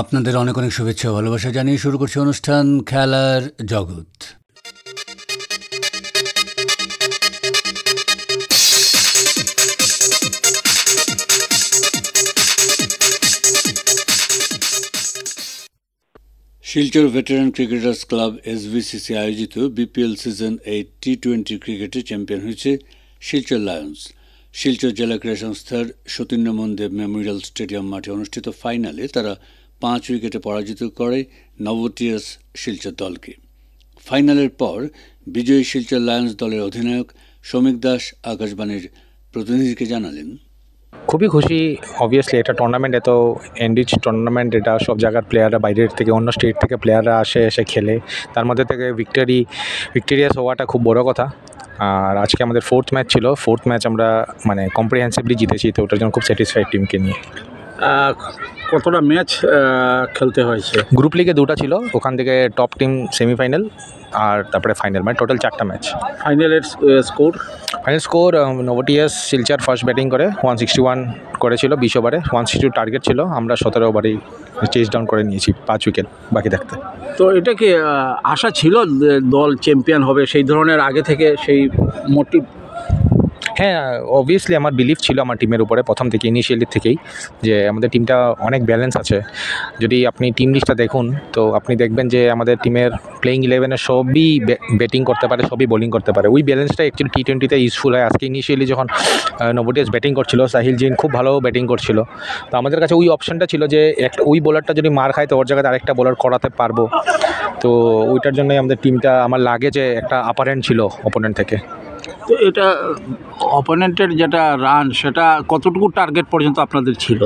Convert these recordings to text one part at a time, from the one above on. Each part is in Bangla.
আপনাদের অনেক অনেক শুভেচ্ছা ও ভালোবাসা জানিয়ে শুরু করছি অনুষ্ঠান খেলার জগৎ। Silchar veteran cricketers club SVCC আয়োজিত BPL সিজন 8 টি20 ক্রিকেটে চ্যাম্পিয়ন হয়েছে শিলচর লায়ন্স। শিলচর জেলা ক্রীড়া সংস্থার সতীন্দ্রমোহন দেব মেমোরিয়াল স্টেডিয়াম মাঠে অনুষ্ঠিত ফাইনালে তারা 5 উইকেটে পরাজিত করে নভোটিয়াস শিলচর দলকে। ফাইনালের পর বিজয়ী শিলচর লায়ন্স দলের অধিনায়ক শ্রমিক দাস আকাশবাণীর প্রতিনিধিকে জানালেন, খুবই খুশি। অবভিয়াসলি এটা টুর্নামেন্ট, এত এনরিচ টুর্নামেন্ট, এটা সব জায়গার প্লেয়াররা, বাইরের থেকে অন্য স্টেট থেকে প্লেয়াররা এসে খেলে, তার মধ্যে থেকে ভিক্টোরিয়াস হওয়াটা খুব বড় কথা। আর আজকে আমাদের ফোর্থ ম্যাচ ছিল, ফোর্থ ম্যাচ আমরা মানে কম্প্রিহেন্সিভলি জিতেছি, তো ওটার জন্য খুব স্যাটিসফাইড টিমকে নিয়ে। কতটা ম্যাচ খেলতে হয়েছে? গ্রুপ লিগে 2টা ছিল, ওখান থেকে টপ টিম সেমিফাইনাল আর তারপরে ফাইনাল, মানে টোটাল 4টা ম্যাচ। ফাইনাল স্কোর নভোটিয়াস শিলচর ফার্স্ট ব্যাটিং করে 161 করেছিল 20 ওভারে, 162 টার্গেট ছিল, আমরা 17 ওভারেই চেজ ডাউন করে নিয়েছি 5 উইকেট বাকি থাকতে। তো এটা কি আশা ছিল দল চ্যাম্পিয়ন হবে, সেই ধরনের আগে থেকে সেই মোটিভ? হ্যাঁ, অবভিয়াসলি আমার বিলিভ ছিল আমার টিমের উপরে প্রথম থেকে, ইনিশিয়ালি থেকেই, যে আমাদের টিমটা অনেক ব্যালেন্স আছে। যদি আপনি টিম লিস্টটা দেখুন তো আপনি দেখবেন যে আমাদের টিমের প্লেইং 11-এ সবই ব্যাটিং করতে পারে, সবই বোলিং করতে পারে। ওই ব্যালেন্সটা অ্যাকচুয়ালি টি20তে ইউজফুল হয়। আজকে ইনিশিয়ালি যখন নভোটিয়াস ব্যাটিং করছিল, সাহিল জিন খুব ভালো ব্যাটিং করছিল, তো আমাদের কাছে ওই অপশানটা ছিল যে ওই বোলারটা যদি মার খায় তো ওর জায়গায় আরেকটা বোলার করাতে পারবো। তো ওইটার জন্যই আমাদের টিমটা, আমার লাগে যে একটা আপার হ্যান্ড ছিল অপোনেন্ট থেকে। তো এটা অপোনেন্টের যেটা রান, সেটা কতটুকু টার্গেট পর্যন্ত আপনাদের ছিল?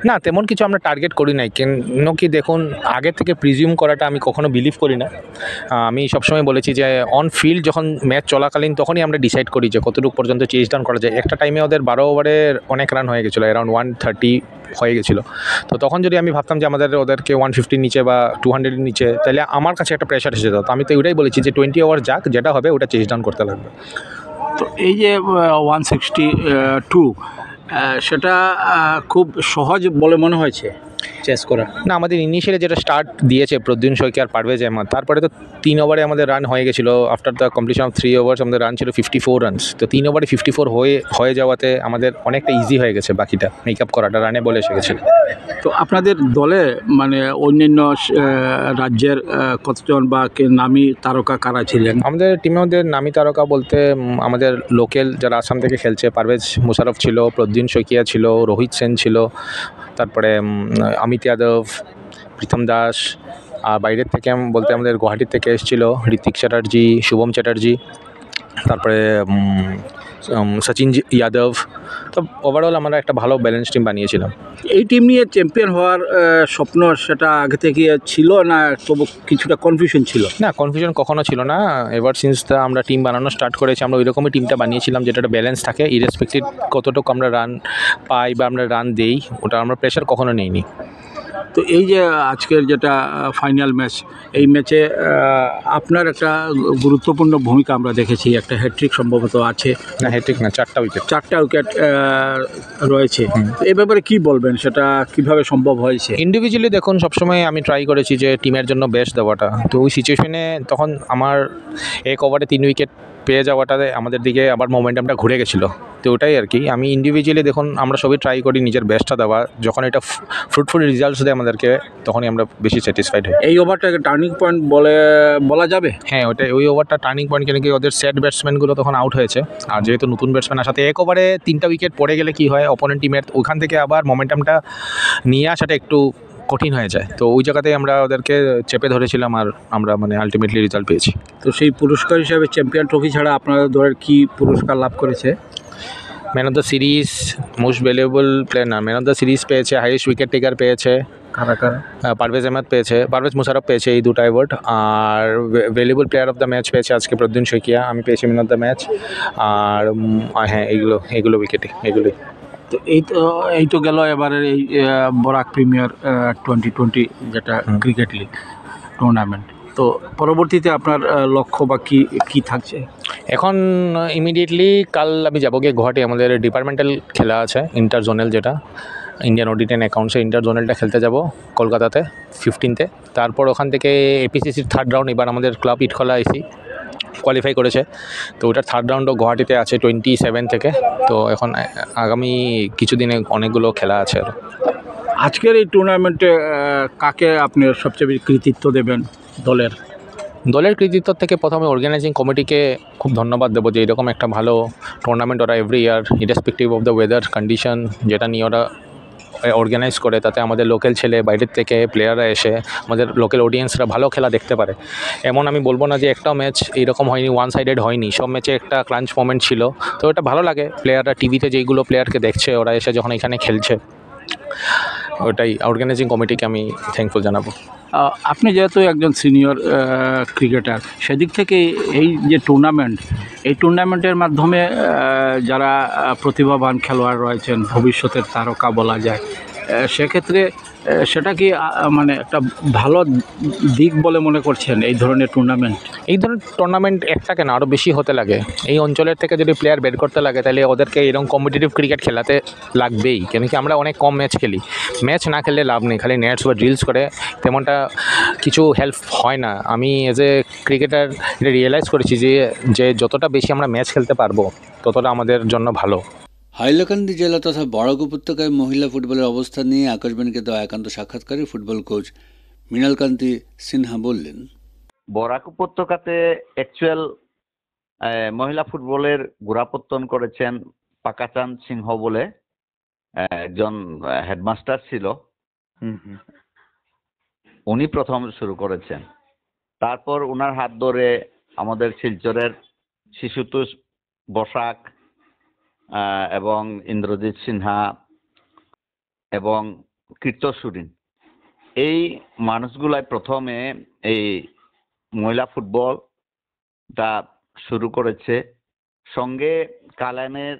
না, তেমন কিছু আমরা টার্গেট করি নাই, কেন কি দেখুন, আগে থেকে প্রিজিউম করাটা আমি কখনো বিলিভ করি না। আমি সবসময় বলেছি যে অন ফিল্ড যখন ম্যাচ চলাকালীন তখনই আমরা ডিসাইড করি যে কতটুকু পর্যন্ত চেজ ডাউন করা যায়। একটা টাইমে ওদের 12 ওভারের অনেক রান হয়ে গেছিলো, অ্যারাউন্ড 130 হয়ে গেছিলো। তো তখন যদি আমি ভাবতাম যে ওদেরকে 150 নিচে বা 200-এর নিচে, তাহলে আমার কাছে একটা প্রেশার এসে যেত। তো আমি তো ওইটাই বলেছি যে 20 ওভার যাক, যেটা হবে ওটা চেজ ডাউন করতে লাগবে। তো এই যে 162 সেটা খুব সহজ বলে মনে হয়েছে চেস করা? না, আমাদের ইনিশিয়ালি যেটা স্টার্ট দিয়েছে প্রদ্যুৎন শইকী আর পারভেজ আহমদ, তারপরে তো 3 ওভারে আমাদের রান হয়ে গেছিলো। আফটার দ্য কমপ্লিশন অফ 3 ওভার্স আমাদের রান ছিল 54 রানস। তো 3 ওভারে 54 হয়ে যাওয়াতে আমাদের অনেকটা ইজি হয়ে গেছে বাকিটা মেক আপ করাটা, রানে বলে এসে গেছিলো। তো আপনাদের দলে মানে অন্যান্য রাজ্যের কতজন বা নামী তারকা কারা ছিলেন? আমাদের টিমের মধ্যে নামী তারকা বলতে আমাদের লোকাল যারা আসাম থেকে খেলছে, পারভেজ মুশারফ ছিল, প্রদ্যুৎন শইকিয়া ছিল, রোহিত সেন ছিল, তারপরে অমিত যাদব, প্রীতম দাস। আর বাইরের থেকে বলতে আমাদের গুয়াহাটির থেকে এসেছিলো ঋতিক চ্যাটার্জি, শুভম চ্যাটার্জি, তারপরে সচিন যাদব। তো ওভারঅল আমরা একটা ভালো ব্যালেন্স টিম বানিয়েছিলাম। এই টিম নিয়ে চ্যাম্পিয়ন হওয়ার স্বপ্ন সেটা আগে থেকে ছিল না, তবু কিছুটা কনফিউশন ছিল? না, কনফিউশন কখনো ছিল না। এভার সিন্স আমরা টিম বানানো স্টার্ট করেছি, আমরা ওইরকমই টিমটা বানিয়েছিলাম যেটা একটা ব্যালেন্স থাকে, ইরেসপেক্টিভ কতটুকু আমরা রান পাই বা আমরা রান দেই, ওটা আমরা প্রেশার কখনো নেইনি। তো এই যে আজকের যেটা ফাইনাল ম্যাচ, এই ম্যাচে আপনার একটা গুরুত্বপূর্ণ ভূমিকা আমরা দেখেছি, একটা হ্যাট্রিক সম্ভবত আছে। না, হ্যাট্রিক না, 4টা উইকেট রয়েছে। এই ব্যাপারে কি বলবেন, সেটা কিভাবে সম্ভব হয়েছে? ইন্ডিভিজুয়ালি দেখুন, সবসময় আমি ট্রাই করেছি যে টিমের জন্য বেস্ট দেওয়াটা। তো ওই সিচুয়েশনে তখন আমার 1 ওভারে 3 উইকেট পেয়ে যাওয়াটাতে আমাদের দিকে আবার মোমেন্টামটা ঘুরে গেছিলো। তো ওটাই আর কি, আমি ইন্ডিভিজুয়ালি দেখুন আমরা সবই ট্রাই করি নিজের বেস্টটা দেওয়া, যখন এটা ফ্রুটফুল রেজাল্টস দেয় আমাদেরকে তখনই আমরা বেশি স্যাটিসফাইড হই। এই ওভারটাকে টার্নিং পয়েন্ট বলা যাবে? হ্যাঁ, ওই ওভারটা টার্নিং পয়েন্ট, কেন কি ওদের সেট ব্যাটসম্যানগুলো তখন আউট হয়েছে, আর যেহেতু নতুন ব্যাটসম্যান আসাতে 1 ওভারে 3টা উইকেট পড়ে গেলে কি হয়, অপোনেন্ট টিমের ওখান থেকে আবার মোমেন্টামটা নিয়ে আসাটা একটু কঠিন হয়ে যায়। তো ওই জায়গাতেই আমরা ওদেরকে চেপে ধরেছিলাম আর আমরা মানে আলটিমেটলি রেজাল্ট পেয়েছি। তো সেই পুরস্কার হিসাবে চ্যাম্পিয়ন ট্রফি ছাড়া আপনাদের দলের কি পুরস্কার লাভ করেছে? Man of the series, most valuable player না, ম্যান অফ দ্য সিরিজ পেয়েছে, হাইয়েস্ট উইকেট টেকার পেয়েছে পারভেজ আহমদ পেয়েছে, পারভেজ মুশারফ পেয়েছে, এই 2টা অ্যাওয়ার্ড। আর valuable player of the match পেয়েছে আজকে প্রদ্যুৎন শইকিয়া, আমি পেয়েছি ম্যান অফ দ্য ম্যাচ। আর হ্যাঁ, এইগুলো উইকেটে, এগুলোই। তো এই তো গেল এবারের এই বরাক প্রিমিয়ার 2020 যেটা ক্রিকেট লিগ টুর্নামেন্ট। তো তো পরবর্তীতে আপনার লক্ষ্য বা কি কি থাকছে? এখন ইমিডিয়েটলি কাল আমি যাবো গিয়ে গুয়াহাটি, আমাদের ডিপার্টমেন্টাল খেলা আছে ইন্টার জোনাল, যেটা ইন্ডিয়ান অডিট অ্যান্ড অ্যাকাউন্টসে ইন্টার জোনালটা খেলতে যাব কলকাতাতে 15th। তারপর ওখান থেকে এপিসিসির থার্ড রাউন্ড, এবার আমাদের ক্লাব ইটখলা আইসি কোয়ালিফাই করেছে, তো ওটার থার্ড রাউন্ডও গুয়াহাটিতে আছে 27 থেকে। তো এখন আগামী কিছুদিনে অনেকগুলো খেলা আছে আরও। আজকের এই টুর্নামেন্টে কাকে আপনি সবচেয়ে বেশি কৃতিত্ব দেবেন দলের? দলের কৃতিত্ব থেকে প্রথমে অর্গানাইজিং কমিটিকে খুব ধন্যবাদ দেবো, যে এরকম একটা ভালো টুর্নামেন্ট ওরা every year irrespective of the weather condition যেটা নিয়ে ওরা অর্গানাইজ করে, তাতে আমাদের লোকাল ছেলে বাইরের থেকে প্লেয়াররা এসে আমাদের লোকাল অডিয়েন্সরা ভালো খেলা দেখতে পারে। এমন আমি বলবো না যে একটা ম্যাচ এইরকম হয়নি, ওয়ান সাইডেড হয়নি, সব ম্যাচে একটা ক্রাঞ্চ মোমেন্ট ছিল। তো এটা ভালো লাগে, প্লেয়াররা টিভিতে যেইগুলো প্লেয়ারকে দেখছে ওরা এসে যখন এখানে খেলছে, ওটাই অর্গানাইজিং কমিটিকে আমি থ্যাঙ্কফুল জানাবো। আপনি যেহেতু একজন সিনিয়র ক্রিকেটার, সেদিক থেকে এই যে টুর্নামেন্ট, এই টুর্নামেন্টের মাধ্যমে যারা প্রতিভাবান খেলোয়াড় রয়েছেন, ভবিষ্যতের তারকা বলা যায়, সেক্ষেত্রে সেটা কি মানে একটা ভালো দিক বলে মনে করছেন এই ধরনের টুর্নামেন্ট? এই ধরনের টুর্নামেন্ট একটা কেন আরও বেশি হতে লাগে। এই অঞ্চলের থেকে যদি প্লেয়ার বের করতে লাগে, তাহলে ওদেরকে এরকম কম্পিটিটিভ ক্রিকেট খেলাতে লাগবেই, কেন কি আমরা অনেক কম ম্যাচ খেলি, ম্যাচ না খেললে লাভ নেই, খালি নেটস বা ড্রিলস করে তেমনটা কিছু হেল্প হয় না। আমি এজ এ ক্রিকেটার এটা রিয়েলাইজ করেছি যে যতটা বেশি আমরা ম্যাচ খেলতে পারবো ততটা আমাদের জন্য ভালো। হাইলাকান্দি জেলা তথা বরাক উপত্যকায় মহিলা ফুটবলের অবস্থা নিয়ে আকাশবাণীকে দেওয়া একান্ত সাক্ষাৎকারে ফুটবল কোচ মৃণালকান্তি সিনহা বললেন, বরাক উপত্যকাতে অ্যাকচুয়াল মহিলা ফুটবলের গোড়াপত্তন করেছেন পাকাচাঁদ সিংহ বলে একজন হেডমাস্টার ছিল, উনি প্রথম শুরু করেছেন। তারপর ওনার হাত ধরে আমাদের শিলচরের শিশুতোষ বসাক এবং ইন্দ্রজিৎ সিনহা এবং কীর্ত সুরিন, এই মানুষগুলাই প্রথমে এই মহিলা ফুটবলটা শুরু করেছে। সঙ্গে কালানের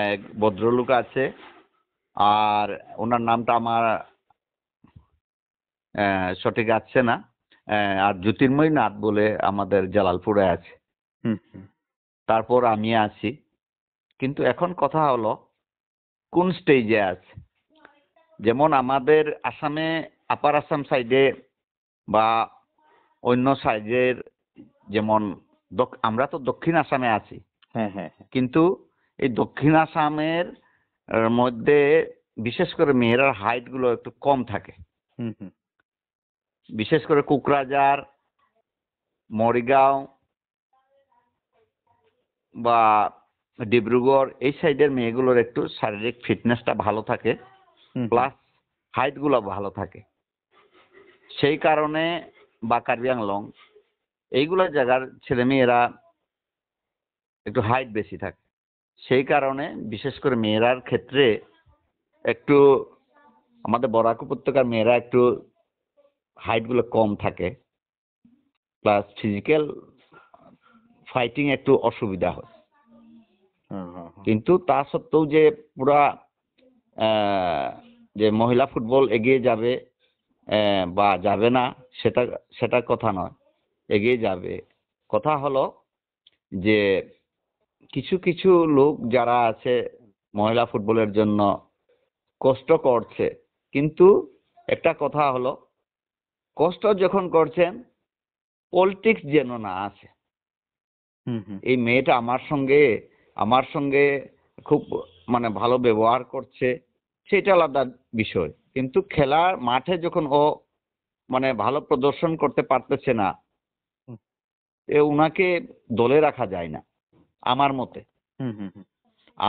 এক ভদ্রলোক আছে, আর ওনার নামটা আমার সঠিক আসছে না, আর জ্যোতির্ময় নাথ বলে আমাদের জালালপুরে আছে। তারপর আমি আছি। কিন্তু এখন কথা হলো কোন স্টেজে আছে। যেমন আমাদের আসামে আপার আসাম সাইডে বা অন্য সাইডের, যেমন আমরা তো দক্ষিণ আসামে আছি, কিন্তু এই দক্ষিণ আসামের মধ্যে বিশেষ করে মেয়েরার হাইট গুলো একটু কম থাকে। বিশেষ করে কোকরাঝার, মরিগাঁও বা ডিব্রুগড় এই সাইডের মেয়েগুলোর একটু শারীরিক ফিটনেসটা ভালো থাকে, প্লাস হাইট গুলো ভালো থাকে। সেই কারণে বা কার্বি আংলং এইগুলো জায়গার ছেলে মেয়েরা একটু হাইট বেশি থাকে। সেই কারণে বিশেষ করে মেয়েরার ক্ষেত্রে একটু আমাদের বরাক উপত্যকার মেয়েরা একটু হাইট গুলো কম থাকে, প্লাস ফিজিক্যাল ফাইটিং একটু অসুবিধা হয়। কিন্তু তা সত্ত্বেও যে পুরা যে মহিলা ফুটবল এগিয়ে যাবে বা যাবে না, সেটা কথা নয়, এগিয়ে যাবে। কথা হলো যে কিছু কিছু লোক যারা আছে মহিলা ফুটবলের জন্য কষ্ট করছে, কিন্তু একটা কথা হলো কষ্ট যখন করছেন পলিটিক্স যেন না আসে। এই মেয়েটা আমার সঙ্গে খুব মানে ভালো ব্যবহার করছে, সেটা আলাদা বিষয়, কিন্তু খেলার মাঠে যখন ও মানে ভালো প্রদর্শন করতে পারতেছে না, উনাকে দলে রাখা যায় না আমার মতে।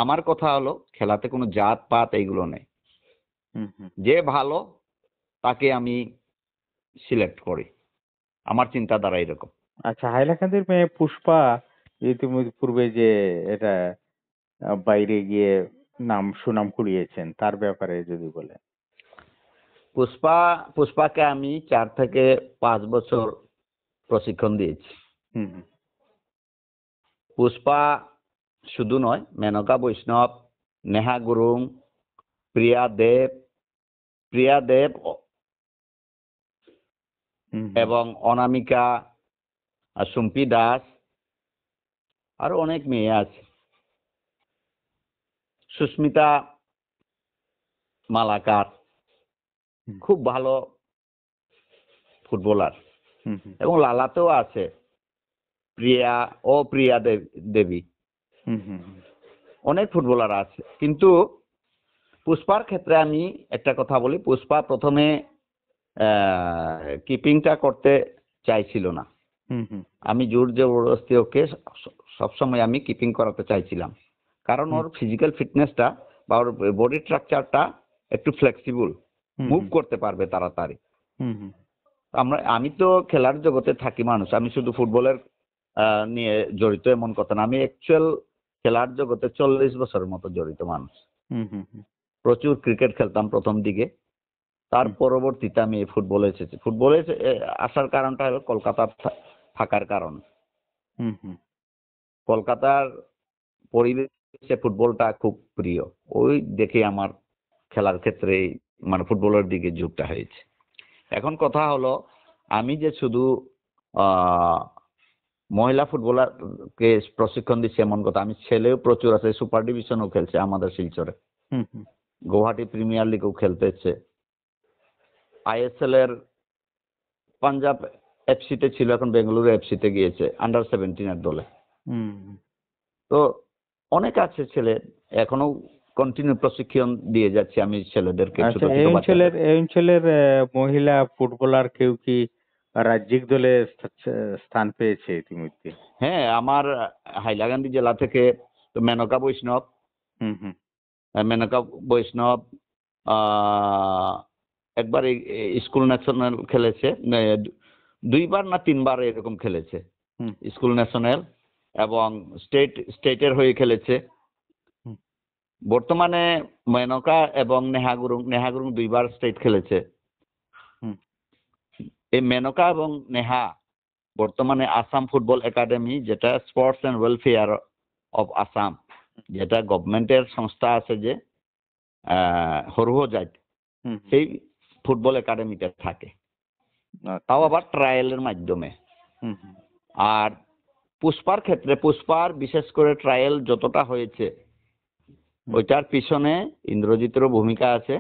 আমার কথা হলো খেলাতে কোনো জাত পাত এইগুলো নেই, যে ভালো তাকে আমি সিলেক্ট করি, আমার চিন্তাধারা এরকম। আচ্ছা, হাইলাকান্দির মেয়ে পুষ্পা ইতিপূর্বে যে এটা বাইরে গিয়ে সুনাম কুড়িয়েছেন, তার ব্যাপারে যদি বলেন। পুষ্পাকে আমি 4 থেকে 5 বছর প্রশিক্ষণ দিয়েছি। পুষ্পা শুধু নয়, মেনকা বৈষ্ণব, নেহা গুরুং, প্রিয়া দেব হুম, এবং অনামিকা, আর সুম্পি দাস, আরো অনেক মেয়ে আছে, সুস্মিতা মালাকার, হুম, খুব ভালো ফুটবলার। হুম, হুম, এবং লালাতেও আছে প্রিয়া দেবী, হুম, হুম, হুম, অনেক ফুটবলার আছে। কিন্তু পুষ্পার ক্ষেত্রে আমি একটা কথা বলি, পুষ্পা প্রথমে কিপিংটা করতে চাইছিল না। হুম, হুম, আমি জোর জবরদস্তি ওকে সবসময় আমি কিপিং করাতে চাইছিলাম, কারণ হুম, ওর ফিজিক্যাল ফিটনেসটা বা ওর বডি স্ট্রাকচারটা একটু ফ্লেক্সিবল, হুম, মুভ করতে পারবে তাড়াতাড়ি। হুম, হুম, আমি তো খেলার জগতে থাকি মানুষ, আমি শুধু ফুটবলের নিয়ে জড়িত এমন কথা না, আমি অ্যাকচুয়াল খেলার জগতে 40 বছরের মতো জড়িত মানুষ। হুম, হুম, হুম, প্রচুর ক্রিকেট খেলতাম প্রথম দিকে, তার হুম, পরবর্তীতে আমি ফুটবলে এসেছি। আসার কারণটা হলো কলকাতার থাকার কারণ। হুম, হুম, কলকাতার পরিবেশে ফুটবলটা খুব প্রিয়, ওই দেখে আমার খেলার ক্ষেত্রে মানে ফুটবলের দিকে ঝোঁকটা হয়েছে। এখন কথা হলো, আমি যে শুধু আহ মহিলা ফুটবলারকে প্রশিক্ষণ দিচ্ছি এমন কথা, আমি ছেলেও প্রচুর আছে, সুপার ডিভিশনও খেলছে আমাদের শিলচরে, হুম, হুম, গুয়াহাটি প্রিমিয়ার লিগও খেলতেছে, আইএসএল এর পাঞ্জাব এফসিতে ছিল, এখন বেঙ্গালুরু এফসিতে গিয়েছে আন্ডার 17 এর দলে। হুম। তো অনেক আছে ছেলে, এখনো কন্টিনিউ প্রশিক্ষণ দিয়ে যাচ্ছি আমি ছেলেদেরকে, ছোট আচ্ছা, ছোট বাচ্চাদের। এই অঞ্চলের মহিলা ফুটবলার কেউ কি রাজ্যিক দলে স্থান পেয়েছে ইতিমধ্যে? হ্যাঁ, আমার হাইলাকান্দি জেলা থেকে তো মেনকা বৈষ্ণব, হুম, হুম, মেনকা বৈষ্ণব একবার স্কুল ন্যাশনাল খেলেছে, দুইবার না তিনবার এরকম খেলেছে হুম, স্কুল ন্যাশনাল, এবং স্টেটের হয়ে খেলেছে। হুম, বর্তমানে মেনকা এবং নেহা গুরুং দুইবার স্টেট খেলেছে। হুম, এই মেনকা এবং নেহা বর্তমানে আসাম ফুটবল একাডেমি, যেটা sports and welfare of Assam, যেটা গভর্নমেন্টের সংস্থা আছে যে হরুহজাইট, হুম, সেই ফুটবল একাডেমিতে থাকে, আচ্ছা, তাও আবার ট্রায়ালের মাধ্যমে। হুম, হুম, আর পুষ্পার ক্ষেত্রে, পুষ্পার বিশেষ করে ট্রায়াল যতটা হয়েছে, হুম, ওইটার পিছনে ইন্দ্রজিতেরও ভূমিকা আছে,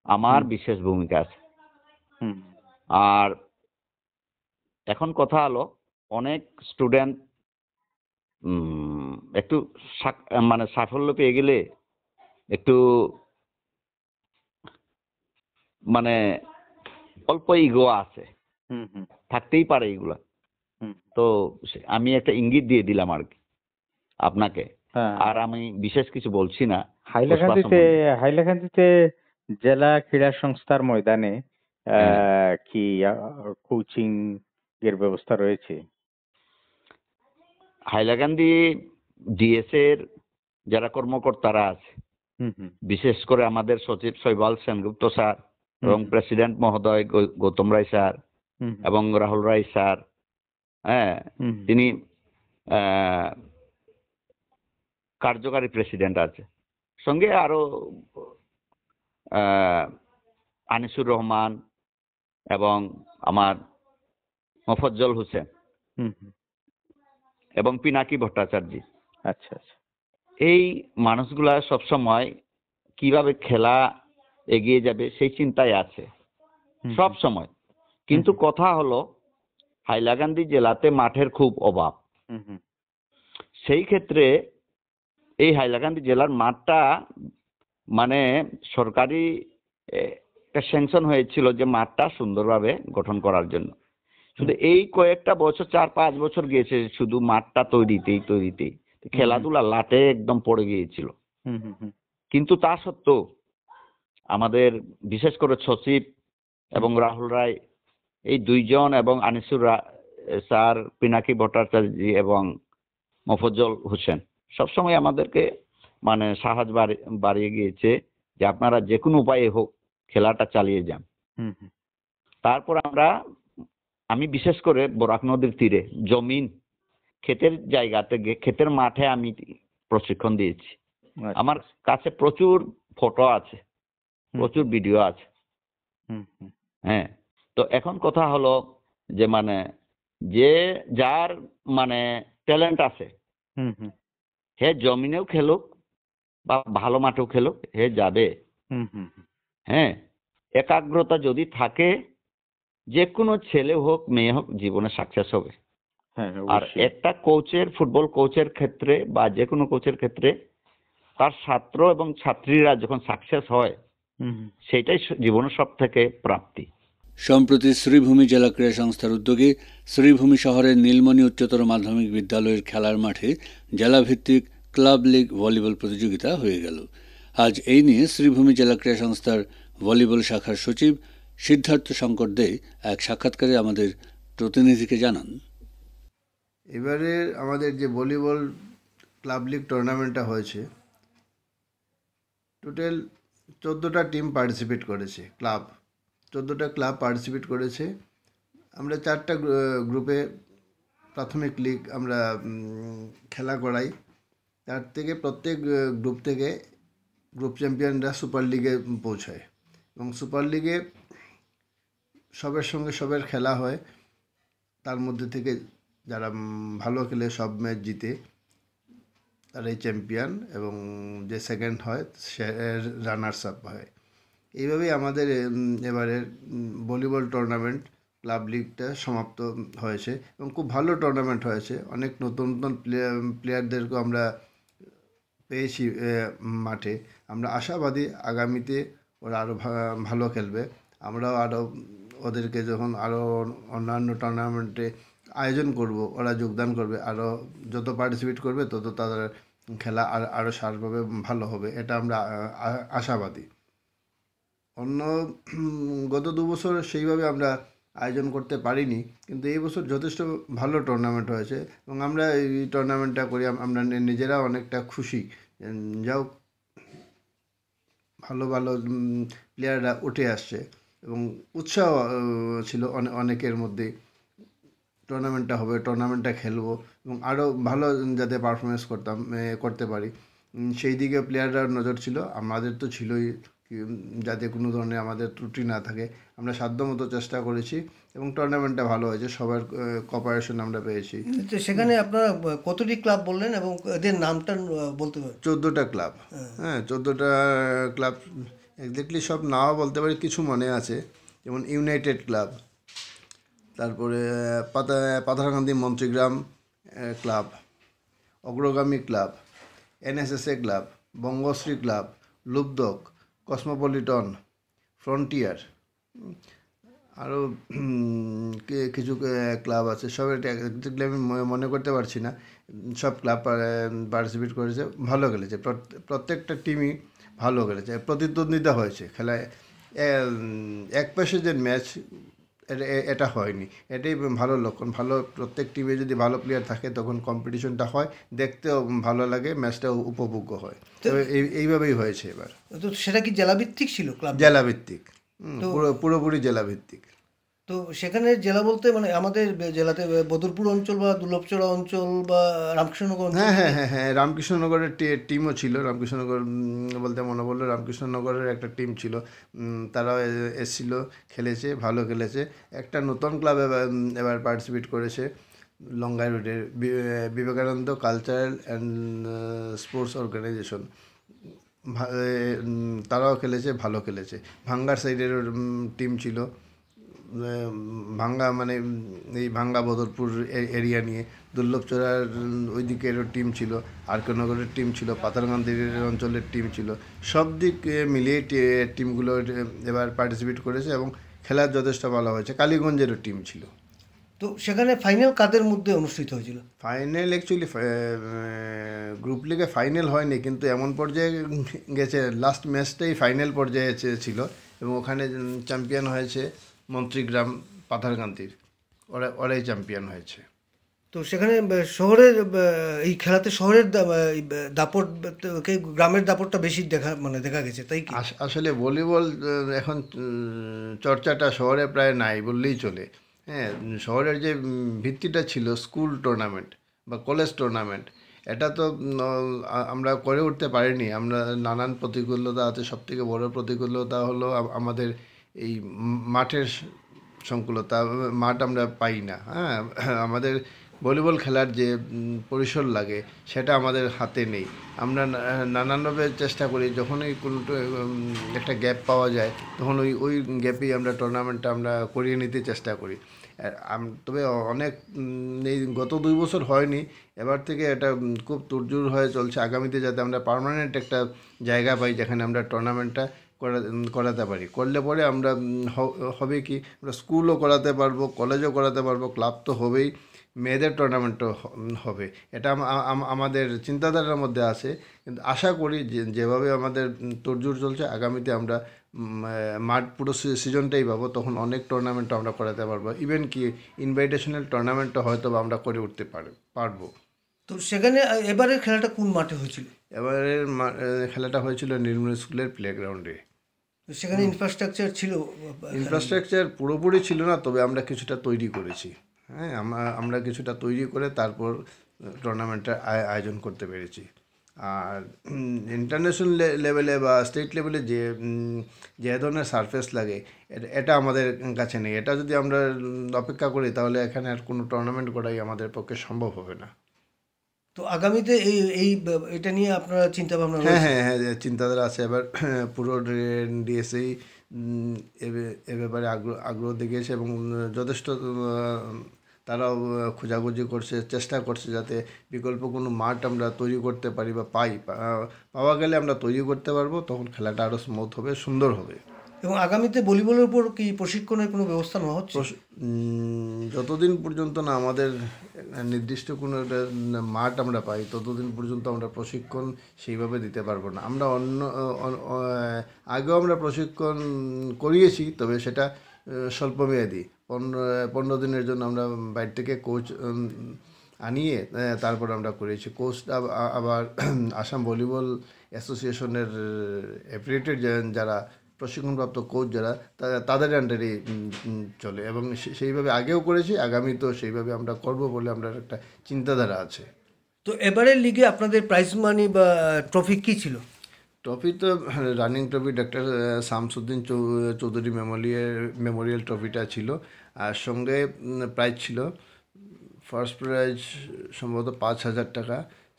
আমার হুম, বিশেষ ভূমিকা আছে। হুম, আর এখন কথা হলো, অনেক স্টুডেন্ট একটু মানে সাফল্য পেয়ে গেলে একটু মানে অল্প ইগো আছে, হুম, হুম, থাকতেই পারে এগুলা। হুম, তো আমি একটা ইঙ্গিত দিয়ে দিলাম আর কি আপনাকে, হ্যাঁ। আর আমি বিশেষ কিছু বলছি না পুষ্পা হাইলাকান্দিতে সম্বন্ধে। হাইলাকান্দিতে জেলা ক্রীড়া সংস্থার ময়দানে হ্যাঁ, কি কোচিং এর ব্যবস্থা রয়েছে? হাইলাকান্দি ডিএস এর যারা কর্মকর্তারা আছে, হুম, হুম, বিশেষ করে আমাদের সচিব শৈবাল সেনগুপ্ত স্যার হুম, এবং প্রেসিডেন্ট মহোদয় গৌতম রায় স্যার হুম, এবং রাহুল রায় স্যার, হ্যাঁ, হুম, তিনি আহ, কার্যকারী প্রেসিডেন্ট আছে, সঙ্গে আরো আহ, আনিসুর রহমান এবং আমার মোফাজ্জল হোসেন হুম, হুম, এবং পিনাকি ভট্টাচার্য, আচ্ছা, আচ্ছা, এই মানুষগুলা সবসময় কিভাবে খেলা এগিয়ে যাবে সেই চিন্তায় আছে হুম, সব হুম, সময়। হুম, কিন্তু কথা হলো, হাইলাকান্দি জেলাতে মাঠের খুব অভাব। হুম, হুম, সেই ক্ষেত্রে এই হাইলাকান্দি জেলার মাঠটা মানে সরকারি একটা স্যাংশন হয়েছিল যে মাঠটা সুন্দরভাবে গঠন করার জন্য। হুম, শুধু এই কয়েকটা বছর, 4-5 বছর গিয়েছে শুধু মাঠটা তৈরিতেই, হুম, হুম, খেলাধুলা লাটে একদম পড়ে গিয়েছিল। হুম, হুম, হুম, কিন্তু তা সত্ত্বেও আমাদের বিশেষ করে সচিব হুম, এবং রাহুল রায়, এই দুইজন, এবং স্যার, পিনাকি ভট্টাচার্য এবং মোফাজ্জল হোসেন সবসময় আমাদেরকে মানে সাহায্য বাড়িয়ে গিয়েছে যে আপনারা যে কোনো উপায়ে হোক খেলাটা চালিয়ে যান। হুম, হুম, তারপর আমি বিশেষ করে বরাক নদীর তীরে জমিন ক্ষেতের জায়গাতে গিয়ে, ক্ষেতের মাঠে আমি প্রশিক্ষণ দিয়েছি। আচ্ছা, আমার কাছে প্রচুর ফটো আছে, হুম, প্রচুর ভিডিও আছে। হুম, হুম, হ্যাঁ, তো এখন কথা হলো, যে মানে যে যার মানে ট্যালেন্ট আছে হুম হুম হে জমিনেও খেলুক বা ভালো মাঠেও খেলুক, হে যাবে। হুম হুম হুম। হ্যাঁ, একাগ্রতা যদি থাকে, যে কোনো ছেলে হোক মেয়ে হোক জীবনে সাকসেস হবে। হ্যাঁ আর অবশ্যই। একটা কোচের, ফুটবল কোচের ক্ষেত্রে বা যে কোনো কোচের ক্ষেত্রে তার ছাত্র এবং ছাত্রীরা যখন সাকসেস হয়, হুম হুম। সেটাই জীবনের সব থেকে প্রাপ্তি। সম্প্রতি শ্রীভূমি জেলা ক্রীড়া সংস্থার উদ্যোগে শ্রীভূমি শহরের নীলমণি উচ্চতর মাধ্যমিক বিদ্যালয়ের খেলার মাঠে জেলাভিত্তিক ক্লাব লীগ ভলিবল প্রতিযোগিতা হয়ে গেল। আজ এই নিয়ে শ্রীভূমি জেলা ক্রীড়া সংস্থার ভলিবল শাখার সচিব সিদ্ধার্থ শঙ্কর দে এক সাক্ষাৎকারে আমাদের প্রতিনিধিকে জানান, এবারে আমাদের যে ভলিবল ক্লাব লিগ টুর্নামেন্টটা হয়েছে, টোটাল 14টা টিম পার্টিসিপেট করেছে। 14টা ক্লাব পার্টিসিপেট করেছে। আমরা 4টা গ্রুপে প্রাথমিক লিগ আমরা খেলা করাই। তার থেকে প্রত্যেক গ্রুপ থেকে গ্রুপ চ্যাম্পিয়নরা সুপার লিগে পৌঁছায় এবং সুপার লিগে সবের সঙ্গে সবের খেলা হয়। তার মধ্যে থেকে যারা ভালো খেলে সব ম্যাচ জিতে তারাই চ্যাম্পিয়ন এবং যে সেকেন্ড হয় সে রানার্স আপ হয়। এইভাবেই আমাদের এবারের ভলিবল টুর্নামেন্ট ক্লাব লিগটা সমাপ্ত হয়েছে এবং খুব ভালো টুর্নামেন্ট হয়েছে। অনেক নতুন নতুন প্লেয়ারদেরকেও আমরা পেয়েছি মাঠে। আমরা আশাবাদী আগামীতে ওরা আরও ভালো খেলবে। আমরাও আরও ওদেরকে যখন আরও অন্যান্য টুর্নামেন্টে আয়োজন করব, ওরা যোগদান করবে, আরও যত পার্টিসিপেট করবে তত তাদের খেলা আরও সারভাবে ভালো হবে, এটা আমরা আশাবাদী। অন্য গত 2 বছর সেইভাবে আমরা আয়োজন করতে পারিনি, কিন্তু এই বছর যথেষ্ট ভালো টুর্নামেন্ট হয়েছে এবং আমরা এই টুর্নামেন্টটা করি আমরা নিজেরাও অনেকটা খুশি। যাও ভালো ভালো প্লেয়াররা উঠে আসছে এবং উৎসাহ ছিল অনেকের মধ্যে। টুর্নামেন্টটা হবে, টুর্নামেন্টটা খেলবো এবং আরও ভালো যাতে পারফরমেন্স করতে পারি সেই দিকে প্লেয়াররা নজর ছিল। আমাদের তো ছিলই, যাতে কোনো ধরনের আমাদের ত্রুটি না থাকে। আমরা সাধ্যমতো চেষ্টা করেছি এবং টুর্নামেন্টটা ভালো হয়েছে, সবার কোঅপারেশন আমরা পেয়েছি। তো সেখানে আপনারা কতটি ক্লাব বললেন এবং এদের নামটা বলতে পারেন? 14টা ক্লাব। হ্যাঁ, 14টা ক্লাব এক্স্যাক্টলি সব নাও বলতে পারি, কিছু মনে আছে, যেমন ইউনাইটেড ক্লাব, তারপরে Patharkandi Mantrigram club, Agragami club, NSSA club, Bangashree club, লুবদক, কসমোপলিটন, ফ্রন্টিয়ার, আরও কিছু ক্লাব আছে। সব এক্স্যাক্টলি আমি মনে করতে পারছি না। সব ক্লাব পার্টিসিপেট করেছে, ভালো খেলেছে, প্রত্যেকটা টিমই ভালো খেলেছে। প্রতিদ্বন্দ্বিতা হয়েছে খেলায়, এক পাশে যে ম্যাচ এটা হয়নি, এটাই ভালো লক্ষণ। ভালো প্রত্যেক টিমে যদি ভালো প্লেয়ার থাকে তখন কম্পিটিশনটা হয়, দেখতেও ভালো লাগে, ম্যাচটা উপভোগ্য হয়। তো এইভাবেই হয়েছে এবার। তো সেটা কি জেলাভিত্তিক ছিল ক্লাব? জেলাভিত্তিক, পুরোপুরি জেলাভিত্তিক। তো সেখানে জেলা বলতে মানে আমাদের জেলাতে বদরপুর অঞ্চল বা দুর্লভচড়া অঞ্চল বা রামকৃষ্ণনগর অঞ্চল? হ্যাঁ, রামকৃষ্ণনগরের টিমও ছিল। রামকৃষ্ণনগর বলতে মনে পড়লো, রামকৃষ্ণনগরের একটা টিম ছিল, তারাও এসেছিল, খেলেছে, ভালো খেলেছে। একটা নতুন ক্লাব এবার পার্টিসিপেট করেছে, লঙ্গাই রোডের Vivekananda cultural and sports organisation, তারাও খেলেছে, ভালো খেলেছে। ভাঙ্গার সাইডের টিম ছিল, ভাঙ্গা মানে এই ভাঙ্গা বদরপুর এরিয়া নিয়ে। দুর্লভচড়ার ওই দিকেরও টিম ছিল, আরকেনগরের টিম ছিল, পাথারকান্দির অঞ্চলের টিম ছিল। সব দিক মিলিয়ে টিমগুলো এবার পার্টিসিপেট করেছে এবং খেলার যথেষ্ট ভালো হয়েছে। কালীগঞ্জেরও টিম ছিল। তো সেখানে ফাইনাল কাদের মধ্যে অনুষ্ঠিত হয়েছিল? ফাইনাল অ্যাকচুয়ালি গ্রুপ লিগে ফাইনাল হয়নি, কিন্তু এমন পর্যায়ে গেছে, লাস্ট ম্যাচটাই ফাইনাল পর্যায়ে ছিল এবং ওখানে চ্যাম্পিয়ন হয়েছে মন্ত্রীগ্রাম পাথারকান্দির, ওরাই চ্যাম্পিয়ন হয়েছে। তো সেখানে শহরের এই খেলাতে শহরের দাপট, গ্রামের দাপটটা বেশি দেখা গেছে, তাই কি? আসলে ভলিবল এখন চর্চাটা শহরে প্রায় নাই বললেই চলে। হ্যাঁ, শহরের যে ভিত্তিটা ছিল স্কুল টুর্নামেন্ট বা কলেজ টুর্নামেন্ট, এটা তো আমরা করে উঠতে পারিনি। আমরা নানান প্রতিকূলতা আছে, সবথেকে বড় প্রতিকূলতা হলো আমাদের এই মাঠের সংকুলতা, মাঠ আমরা পাই না। হ্যাঁ, আমাদের ভলিবল খেলার যে পরিসর লাগে সেটা আমাদের হাতে নেই। আমরা নানানভাবে চেষ্টা করি, যখনই কোনো একটা গ্যাপ পাওয়া যায় তখন ওই গ্যাপেই আমরা টুর্নামেন্টটা আমরা করিয়ে নিতে চেষ্টা করি। তবে অনেক এই গত 2 বছর হয়নি, এবার থেকে এটা খুব তোড়জোড় হয়ে চলছে। আগামীতে যাতে আমরা পার্মানেন্ট একটা জায়গা পাই যেখানে আমরা টুর্নামেন্টটা করাতে পারি। করলে পরে আমরা হবে কি, আমরা স্কুলও করাতে পারবো, কলেজও করাতে পারবো, ক্লাব তো হবেই, মেয়েদের টুর্নামেন্টও হবে। এটা আমাদের চিন্তাধারার মধ্যে আছে। কিন্তু আশা করি যেভাবে আমাদের তোড়জোড় চলছে, আগামীতে আমরা মাঠ পুরো সিজনটাই পাবো, তখন অনেক টুর্নামেন্টও আমরা করাতে পারবো। ইভেন কি ইনভাইটেশনাল টুর্নামেন্টও হয়তো আমরা করে উঠতে পারবো। তো সেখানে এবারের খেলাটা কোন মাঠে হয়েছিল? এবারের খেলাটা হয়েছিল নির্মল স্কুলের প্লেগ্রাউন্ডে। সেখানে ইনফ্রাস্ট্রাকচার ছিল? ইনফ্রাস্ট্রাকচার পুরোপুরি ছিল না, তবে আমরা কিছুটা তৈরি করেছি। হ্যাঁ, আমরা কিছুটা তৈরি করে তারপর টুর্নামেন্টের আয়োজন করতে পেরেছি। আর ইন্টারন্যাশনাল লেভেলে বা স্টেট লেভেলে যে ধরনের সারফেস লাগে এটা আমাদের কাছে নেই। এটা যদি আমরা অপেক্ষা করি তাহলে এখানে আর কোনো টুর্নামেন্ট করাই আমাদের পক্ষে সম্ভব হবে না। তো আগামীতে এটা নিয়ে আপনারা চিন্তা ভাবনা? হ্যাঁ, চিন্তাধারা আছে। এবার পুরো ডিএসএই এ ব্যাপারে আগ্রহ দেখিয়েছে এবং যথেষ্ট তারাও খোঁজাখুঁজি করছে, চেষ্টা করছে যাতে বিকল্প কোনো মাঠ আমরা তৈরি করতে পারি বা পাওয়া গেলে আমরা তৈরি করতে পারবো, তখন খেলাটা আরও স্মুথ হবে, সুন্দর হবে। এবং আগামীতে ভলিবলের উপর কি প্রশিক্ষণের কোনো ব্যবস্থা নেওয়া হচ্ছে? যতদিন পর্যন্ত না আমাদের নির্দিষ্ট কোনো একটা মাঠ আমরা পাই, ততদিন পর্যন্ত আমরা প্রশিক্ষণ সেইভাবে দিতে পারবো না। আমরা আগেও আমরা প্রশিক্ষণ করিয়েছি, তবে সেটা স্বল্পমেয়াদী। 15 দিনের জন্য আমরা বাইরে থেকে কোচ আনিয়ে তারপর আমরা করেছি। কোচটা আবার আসাম ভলিবল অ্যাসোসিয়েশনের অ্যাফিলিয়েটেড যারা প্রশিক্ষণপ্রাপ্ত কোচ যারা তাদের আন্ডারে চলে, এবং সেইভাবে আগেও করেছি, আগামী তো সেইভাবে আমরা করব বলে আমরা একটা চিন্তাধারা আছে। তো এবারের লিগে আপনাদের প্রাইজ মানি বা ট্রফি কী ছিল? ট্রফি তো running trophy doctor Shamsuddin Chowdhury Memorial ট্রফিটা ছিল, আর সঙ্গে প্রাইজ ছিল। ফার্স্ট প্রাইজ সম্ভবত 5,000 টাকা,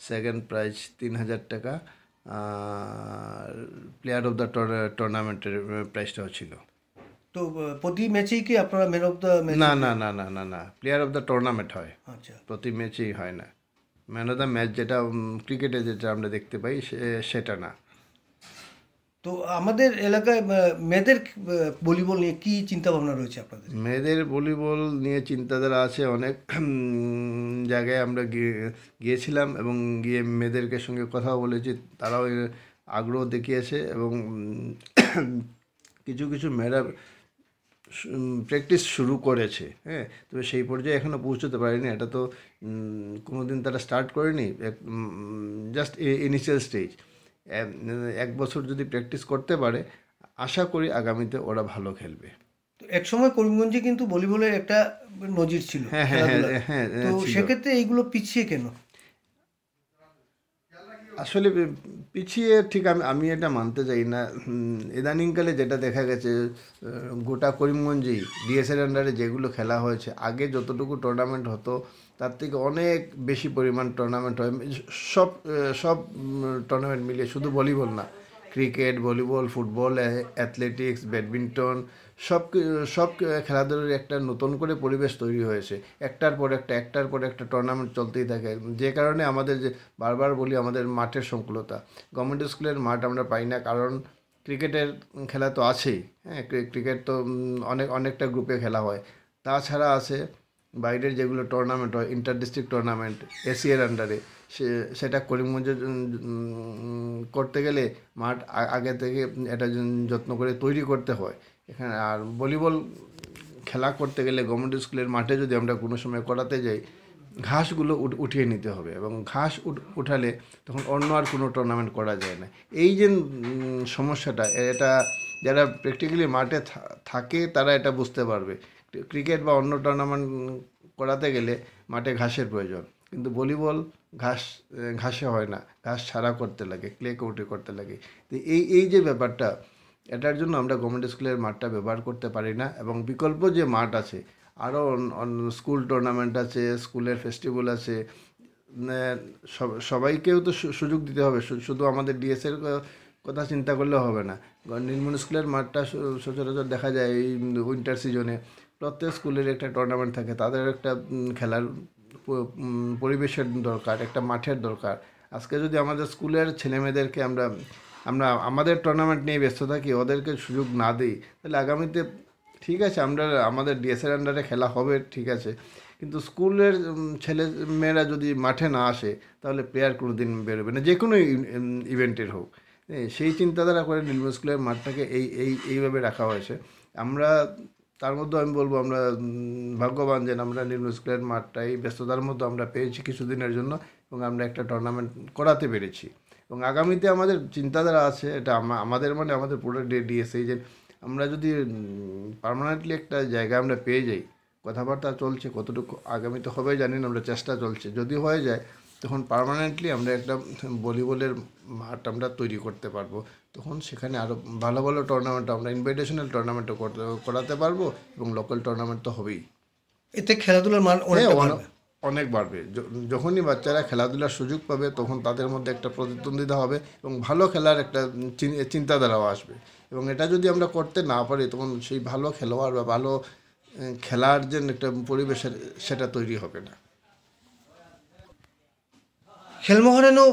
সেকেন্ড প্রাইজ 3,000 টাকা, আর প্লেয়ার অফ দ্য টুর্নামেন্টের প্রাইজটাও ছিল। তো প্রতি ম্যাচেই কি আপনারা ম্যান অফ দ্য ম্যাচ? না, প্লেয়ার অফ দ্য টুর্নামেন্ট হয়। আচ্ছা, প্রতি ম্যাচেই হয় না। ম্যান অফ দ্য ম্যাচ যেটা ক্রিকেটে যেটা আমরা দেখতে পাই সেটা না। তো আমাদের এলাকায় মেয়েদের ভলিবল নিয়ে কী চিন্তা ভাবনা রয়েছে আপনাদের? মেয়েদের ভলিবল নিয়ে চিন্তাধারা আছে অনেক। জায়গায় আমরা গিয়েছিলাম এবং গিয়ে মেয়েদেরকে সঙ্গে কথা বলেছি, তারাও আগ্রহ দেখিয়েছে এবং কিছু মেয়েরা প্র্যাকটিস শুরু করেছে। হ্যাঁ, তবে সেই পর্যায়ে এখনও পৌঁছতে পারেনি। এটা তো কোনো দিন তারা স্টার্ট করেনি, জাস্ট ইনিশিয়াল স্টেজ। 1 বছর যদি প্র্যাকটিস করতে পারে, আশা করি আগামীতে ওরা ভালো খেলবে। এক সময় করিমগঞ্জে কিন্তু ভলিবলের একটা নজির ছিল। হ্যাঁ, তো সেক্ষেত্রে এইগুলো পিছিয়ে কেন? আসলে পিছিয়ে ঠিক আমি এটা মানতে চাই না। ইদানিংকালে যেটা দেখা গেছে, গোটা করিমগঞ্জেই ডিএসএর আন্ডারে যেগুলো খেলা হয়েছে, আগে যতটুকু টুর্নামেন্ট হতো তার থেকে অনেক বেশি পরিমাণ টুর্নামেন্ট হয়। সব টুর্নামেন্ট মিলিয়ে, শুধু ভলিবল না, cricket, volleyball, football, athletics, badminton, সব খেলাধুলার একটা নতুন করে পরিবেশ তৈরি হয়েছে। একটার পর একটা টুর্নামেন্ট চলতেই থাকে, যে কারণে আমাদের যে বারবার বলি আমাদের মাঠের সংকুলতা। গভর্নমেন্ট স্কুলের মাঠ আমরা পাই না, কারণ ক্রিকেটের খেলা তো আছেই। হ্যাঁ, ক্রিকেট তো অনেকটা গ্রুপে খেলা হয়। তাছাড়া আছে বাইরের যেগুলো টুর্নামেন্ট হয়, ইন্টার ডিস্ট্রিক্ট টুর্নামেন্ট এশিয়ার আন্ডারে, সেটা করিমগঞ্জে করতে গেলে মাঠ আগে থেকে এটা যত্ন করে তৈরি করতে হয় এখানে। আর ভলিবল খেলা করতে গেলে গভর্নমেন্ট স্কুলের মাঠে যদি আমরা কোনো সময় করাতে যাই, ঘাসগুলো উঠিয়ে নিতে হবে, এবং ঘাস উঠালে তখন অন্য আর কোনো টুর্নামেন্ট করা যায় না। এই যে সমস্যাটা, এটা যারা প্র্যাকটিক্যালি মাঠে থাকে তারা এটা বুঝতে পারবে। ক্রিকেট বা অন্য টুর্নামেন্ট করাতে গেলে মাঠে ঘাসের প্রয়োজন, কিন্তু ভলিবল ঘাসে হয় না, ঘাস ছাড়া করতে লাগে, ক্লে কোর্টে করতে লাগে। তো এই যে ব্যাপারটা, এটার জন্য আমরা গভর্নমেন্ট স্কুলের মাঠটা ব্যবহার করতে পারি না, এবং বিকল্প যে মাঠ আছে আরও স্কুল টুর্নামেন্ট আছে, স্কুলের ফেস্টিভ্যাল আছে, সবাইকেও তো সুযোগ দিতে হবে। শুধু আমাদের ডিএসের কথা চিন্তা করলে হবে না। নীলমণি স্কুলের মাঠটা সচরাচর দেখা যায় এই উইন্টার সিজনে প্রত্যেক স্কুলের একটা টুর্নামেন্ট থাকে, তাদের একটা খেলার পরিবেশের দরকার, একটা মাঠের দরকার। আজকে যদি আমাদের স্কুলের ছেলেমেয়েদেরকে আমরা আমাদের টুর্নামেন্ট নিয়ে ব্যস্ত থাকি, ওদেরকে সুযোগ না দিই, তাহলে আগামীতে ঠিক আছে আমাদের ডিএসের আন্ডারে খেলা হবে, ঠিক আছে, কিন্তু স্কুলের ছেলে মেয়েরা যদি মাঠে না আসে তাহলে প্লেয়ার কোনো দিন বেরোবে না, যে কোনো ইভেন্টের হোক। সেই চিন্তাধারা করে নীলমণি স্কুলের মাঠটাকে এইভাবে রাখা হয়েছে। আমরা তার মধ্যে আমি বলবো আমরা ভাগ্যবান যে আমরা নীলমণি স্কুলের মাঠটা এই ব্যস্ততার মধ্যে আমরা পেয়েছি কিছুদিনের জন্য, এবং আমরা একটা টুর্নামেন্ট করাতে পেরেছি। এবং আগামীতে আমাদের চিন্তাধারা আছে, এটা আমাদের আমাদের পুরো ডিএসএ, যে আমরা যদি পার্মানেন্টলি একটা জায়গা আমরা পেয়ে যাই, কথাবার্তা চলছে, কতটুকু আগামীতে হবে জানি না, আমরা চেষ্টা চলছে, যদি হয়ে যায় তখন পার্মানেন্টলি আমরা একটা ভলিবলের মাঠ আমরা তৈরি করতে পারবো। তখন সেখানে আরও ভালো ভালো টুর্নামেন্ট আমরা ইনভাইটেশনাল টুর্নামেন্টও করাতে পারবো, এবং লোকাল টুর্নামেন্ট তো হবেই। এতে খেলাধুলার মান অনেক বাড়বে। যখনই বাচ্চারা খেলাধুলার সুযোগ পাবে তখন তাদের মধ্যে একটা প্রতিদ্বন্দ্বিতা হবে, এবং ভালো খেলার একটা চিন্তাধারাও আসবে। এবং এটা যদি আমরা করতে না পারি তখন সেই ভালো খেলোয়াড় বা ভালো খেলার যে একটা পরিবেশের সেটা তৈরি হবে না। খেলমোহরেনও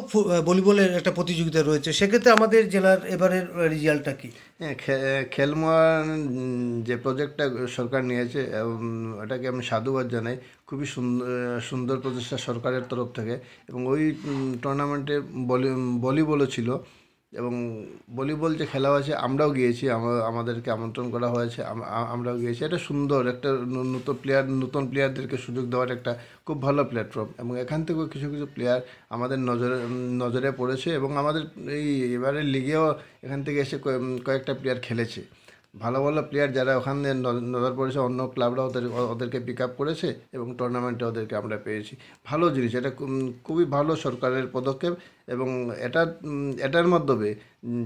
ভলিবলের একটা প্রতিযোগিতা রয়েছে, সেক্ষেত্রে আমাদের জেলার এবারের রেজাল্টটা কি? হ্যাঁ, খেলমোহন যে প্রজেক্টটা সরকার নিয়েছে এটাকে আমি সাধুবাদ জানাই। খুবই সুন্দর প্রচেষ্টা সরকারের তরফ থেকে, এবং ওই টুর্নামেন্টে ভলিবলও ছিল, এবং ভলিবল যে খেলা হয়েছে আমরাও গিয়েছি, আমাদেরকে আমন্ত্রণ করা হয়েছে, আমরাও গিয়েছি। এটা সুন্দর একটা নতুন প্লেয়ারদেরকে সুযোগ দেওয়ার একটা খুব ভালো প্ল্যাটফর্ম, এবং এখান থেকেও কিছু কিছু প্লেয়ার আমাদের নজরে পড়েছে, এবং আমাদের এই এবারের লিগেও এখান থেকে এসে কয়েকটা প্লেয়ার খেলেছে। ভালো ভালো প্লেয়ার যারা ওখানে নজর পড়েছে, অন্য ক্লাবরা ওদেরকে পিক আপ করেছে, এবং টুর্নামেন্টে ওদেরকে আমরা পেয়েছি। ভালো জিনিস, এটা খুবই ভালো সরকারের পদক্ষেপ, এবং এটার মাধ্যমে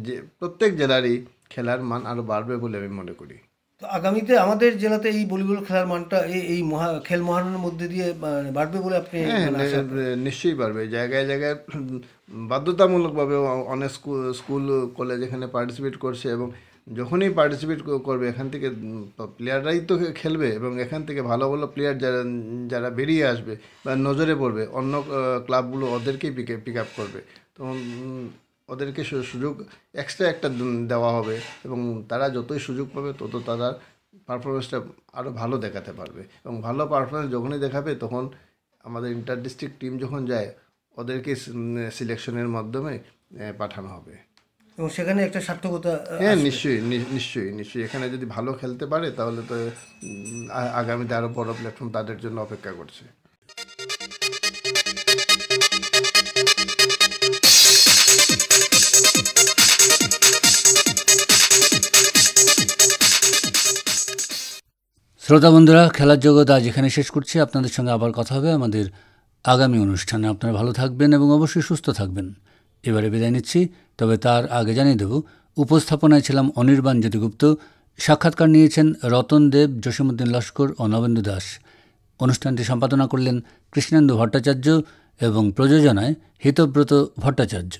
যে প্রত্যেক জেলারই খেলার মান আরও বাড়বে বলে আমি মনে করি। তো আগামীতে আমাদের জেলাতে এই ভলিবল খেলার মানটা এই খেল মহারণের মধ্যে দিয়ে বাড়বে বলে আপনি? নিশ্চয়ই বাড়বে। জায়গায় জায়গায় বাধ্যতামূলকভাবে অনেক স্কুল কলেজ এখানে পার্টিসিপেট করছে, এবং যখনই পার্টিসিপেট করবে এখান থেকে প্লেয়াররাই তো খেলবে, এবং এখান থেকে ভালো ভালো প্লেয়ার যারা বেরিয়ে আসবে বা নজরে পড়বে, অন্য ক্লাবগুলো ওদেরকেই পিক আপ করবে, তখন ওদেরকে সুযোগ এক্সট্রা একটা দেওয়া হবে, এবং তারা যতই সুযোগ পাবে তত তারা পারফরমেন্সটা আরও ভালো দেখাতে পারবে, এবং ভালো পারফরমেন্স যখনই দেখাবে তখন আমাদের ইন্টার ডিস্ট্রিক্ট টিম যখন যায় ওদেরকে সিলেকশনের মাধ্যমে পাঠানো হবে, এবং সেখানে একটা সার্থকতা। হ্যাঁ, নিশ্চয়ই এখানে যদি ভালো খেলতে পারে তাহলে তো আগামীতে আরও বড় প্ল্যাটফর্ম তাদের জন্য অপেক্ষা করছে। শ্রোতা বন্ধুরা, খেলার জগৎ আজ এখানে শেষ করছি। আপনাদের সঙ্গে আবার কথা হবে আমাদের আগামী অনুষ্ঠানে। আপনারা ভালো থাকবেন এবং অবশ্যই সুস্থ থাকবেন। এবারে বিদায় নিচ্ছি, তবে তার আগে জানিয়ে দেব উপস্থাপনায় ছিলাম অনির্বাণ জ্যোতিগুপ্ত, সাক্ষাৎকার নিয়েছেন রতন দেব, জসীমউদ্দিন লস্কর ও নবেন্দু দাস। অনুষ্ঠানটি সম্পাদনা করলেন কৃষ্ণেন্দু ভট্টাচার্য এবং প্রযোজনায় হিতব্রত ভট্টাচার্য।